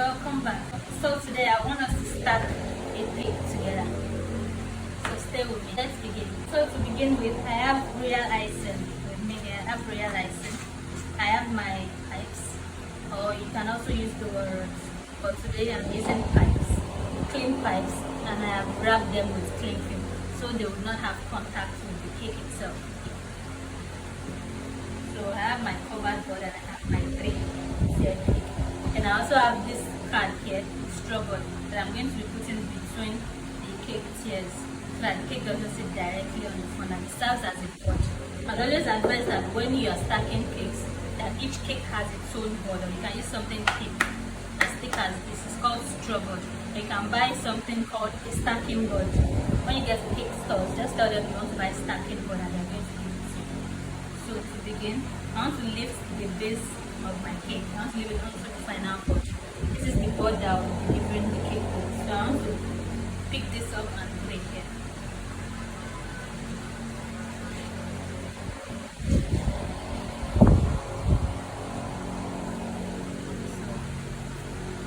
welcome back. So today I want us to start a cake together. So stay with me. Let's begin. So to begin with, I have royal icing with me here. I have royal icing. I have my pipes, or you can also use the rods. But today I'm using pipes, clean pipes, and I have wrapped them with cling film so they will not have contact with the cake itself. So I have my covered board and I have my tray here. And I also have this card here, straw board, that I'm going to be putting between the cake tiers so that the cake doesn't sit directly on the front and it serves as a board. I always advise that when you are stacking cakes, that each cake has its own board, or you can use something thick as thick as this. It's called straw board. You can buy something called a stacking board. When you get to cake stores, just tell them you want to buy stacking board and they're going to give it to you. So to begin, I want to lift the base of my cake. I want to leave it onto the final board. This is the board that I will be delivering the cake with. So I want to pick this up and put it here. So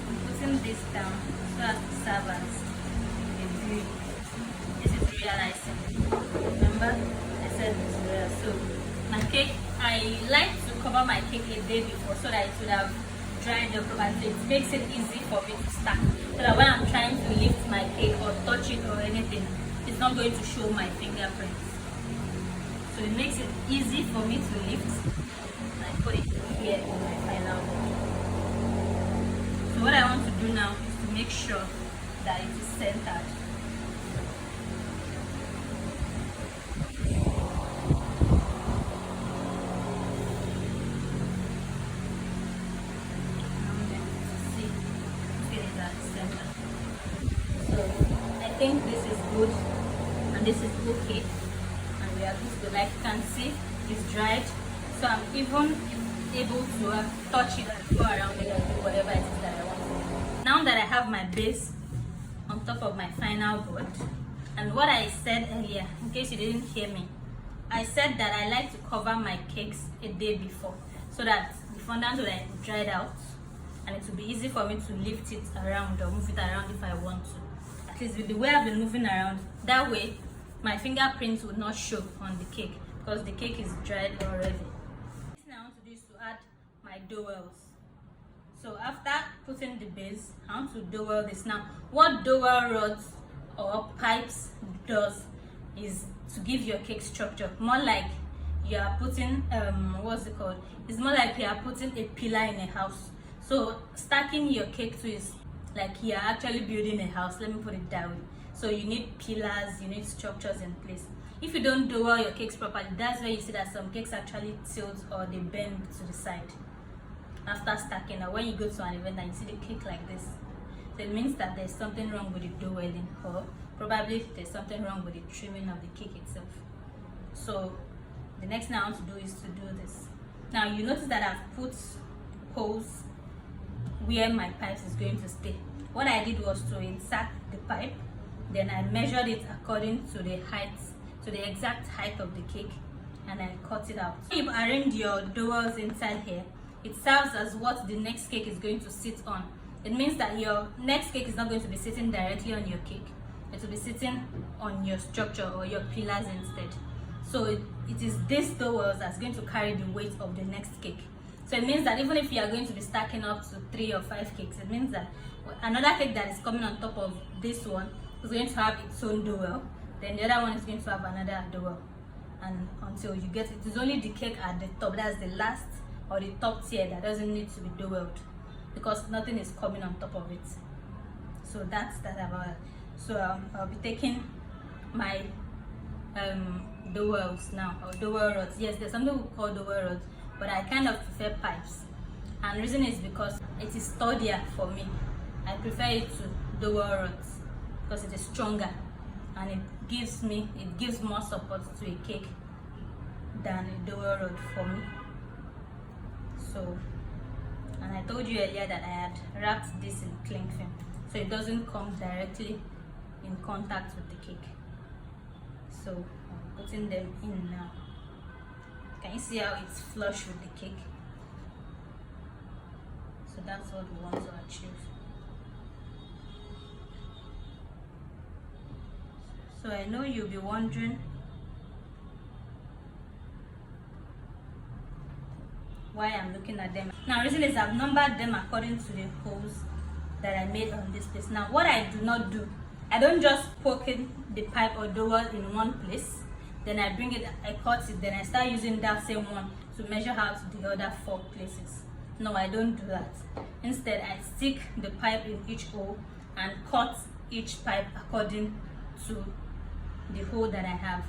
I'm putting this down so as to serve as a view. This is real icing. Remember, I said this real. So my cake, I like to cover my cake a day before so that it would have dried up properly. It makes it easy for me to stack, so that when I'm trying to lift my cake or touch it or anything, it's not going to show my fingerprints. So it makes it easy for me to lift. I put it here in my final bowl. So what I want to do now is to make sure that it is centered. I think this is good and this is okay, and we are good to, like you can see, it's dried, so I'm even able to touch it and go around it and do whatever it is that I want to do. Now that I have my base on top of my final board, and what I said earlier, in case you didn't hear me, I said that I like to cover my cakes a day before so that the fondant will like dried out and it will be easy for me to lift it around or move it around if I want to. At least with the way I've been moving around, that way my fingerprints would not show on the cake because the cake is dried already. The next thing I want to do is to add my dowels. So after putting the base, I want to dowel this. Now what dowel rods or pipes does is to give your cake structure, more like you are putting what's it called, it's more like you are putting a pillar in a house. So stacking your cake to is like you're actually building a house, let me put it that way. So you need pillars, you need structures in place. If you don't dowel your cakes properly, that's where you see that some cakes actually tilt or they bend to the side after stacking. Or when you go to an event and you see the cake like this, so it means that there's something wrong with the doweling, or probably there's something wrong with the trimming of the cake itself. So the next thing I want to do is to do this. Now you notice that I've put holes where my pipes is going to stay. What I did was to insert the pipe, then I measured it according to the height, to the exact height of the cake, and I cut it out. When you arrange your dowels inside here, it serves as what the next cake is going to sit on. It means that your next cake is not going to be sitting directly on your cake. It will be sitting on your structure or your pillars instead. So it is this dowels that's going to carry the weight of the next cake. So it means that even if you are going to be stacking up to 3 or 5 cakes, it means that another cake that is coming on top of this one is going to have its own dowel. Then the other one is going to have another dowel. And until you get it, it's only the cake at the top, that's the last or the top tier, that doesn't need to be doweled because nothing is coming on top of it. So that's that about it. So I'll be taking my dowels now, or dowel rods. Yes, there's something we call dowel rods, but I kind of prefer pipes, and the reason is because it is sturdier for me. I prefer it to dowel rods because it is stronger and it gives more support to a cake than a dowel rod for me. So, and I told you earlier that I had wrapped this in cling film so it doesn't come directly in contact with the cake. So I'm putting them in now. Can you see how it's flush with the cake? So that's what we want to achieve. So I know you'll be wondering why I'm looking at them. Now the reason is I've numbered them according to the holes that I made on this place. Now what I do not do, I don't just poke in the pipe or dowel in one place, then I bring it, I cut it, then I start using that same one to measure out the other 4 places. No, I don't do that. Instead, I stick the pipe in each hole and cut each pipe according to the hole that I have.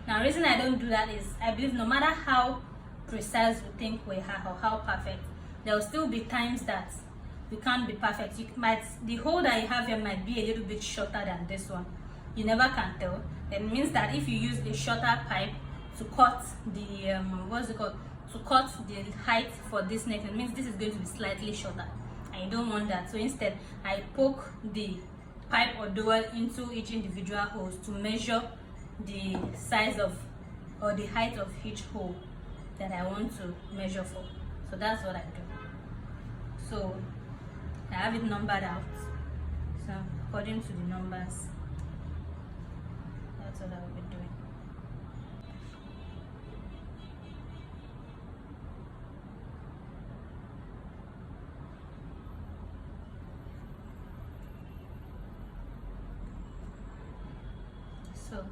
Now the reason I don't do that is I believe no matter how precise we think we are or how perfect, there will still be times that we can't be perfect. The hole that you have here might be a little bit shorter than this one. You never can tell. That means that if you use a shorter pipe to cut the to cut the height for this neck, it means this is going to be slightly shorter, and you don't want that. So instead, I poke the pipe or dowel into each individual holes to measure the size of or the height of each hole that I want to measure for. So that's what I do. So I have it numbered out. So according to the numbers, that's what I will be doing. So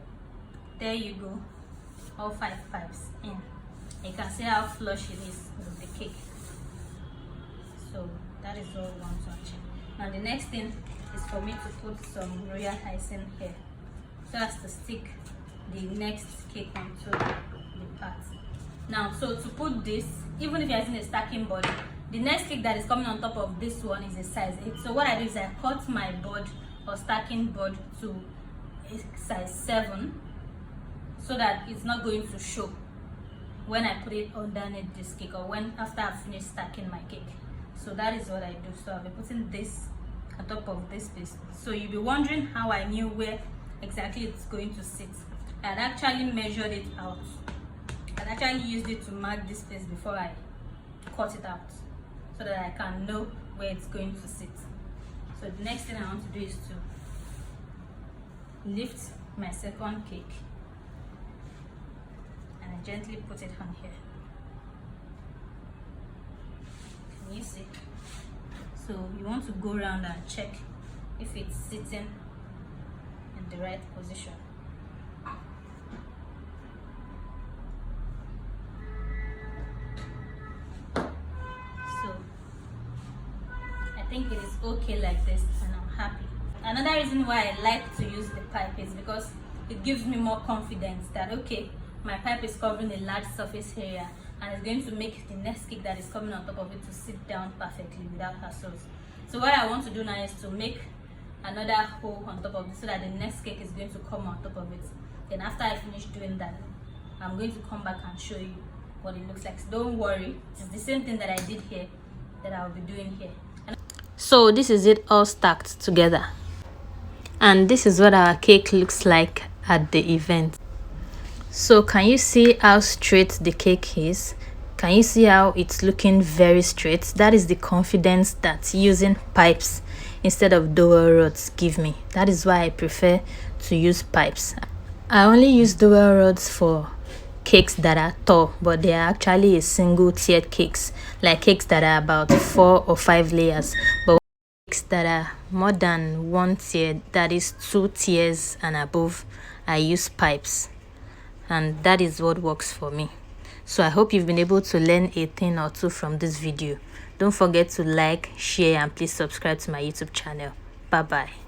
there you go, all 5 pipes in. You can see how flush it is with the cake. So that is all we want to achieve. Now the next thing is for me to put some royal icing here, so as to stick the next cake onto the part. Now, so to put this, even if you're using a stacking board, the next cake that is coming on top of this one is a size 8. So what I do is I cut my board or stacking board to a size 7, so that it's not going to show when I put it underneath this cake, or when after I've finished stacking my cake. So that is what I do. So I'll be putting this on top of this piece. So you'll be wondering how I knew where exactly it's going to sit. I had actually measured it out. I actually used it to mark this place before I cut it out, so that I can know where it's going to sit. So the next thing I want to do is to lift my second cake and I gently put it on here. Can you see? So you want to go around and check if it's sitting in the right position. So I think it is okay like this, and I'm happy. Another reason why I like to use the pipe is because it gives me more confidence that okay, my pipe is covering a large surface area, and it's going to make the next cake that is coming on top of it to sit down perfectly without hassles. So what I want to do now is to make another hole on top of it, so that the next cake is going to come on top of it. Then after I finish doing that, I'm going to come back and show you what it looks like. So don't worry, it's the same thing that I did here that I'll be doing here. So this is it all stacked together, and this is what our cake looks like at the event. So can you see how straight the cake is? Can you see how it's looking very straight? That is the confidence that using pipes instead of dowel rods give me. That is why I prefer to use pipes. I only use dowel rods for cakes that are tall, but they are actually a single tiered cakes, like cakes that are about 4 or 5 layers. But cakes that are more than 1 tier, that is 2 tiers and above, I use pipes, and that is what works for me. So I hope you've been able to learn a thing or two from this video. Don't forget to like, share, and please subscribe to my YouTube channel. Bye bye.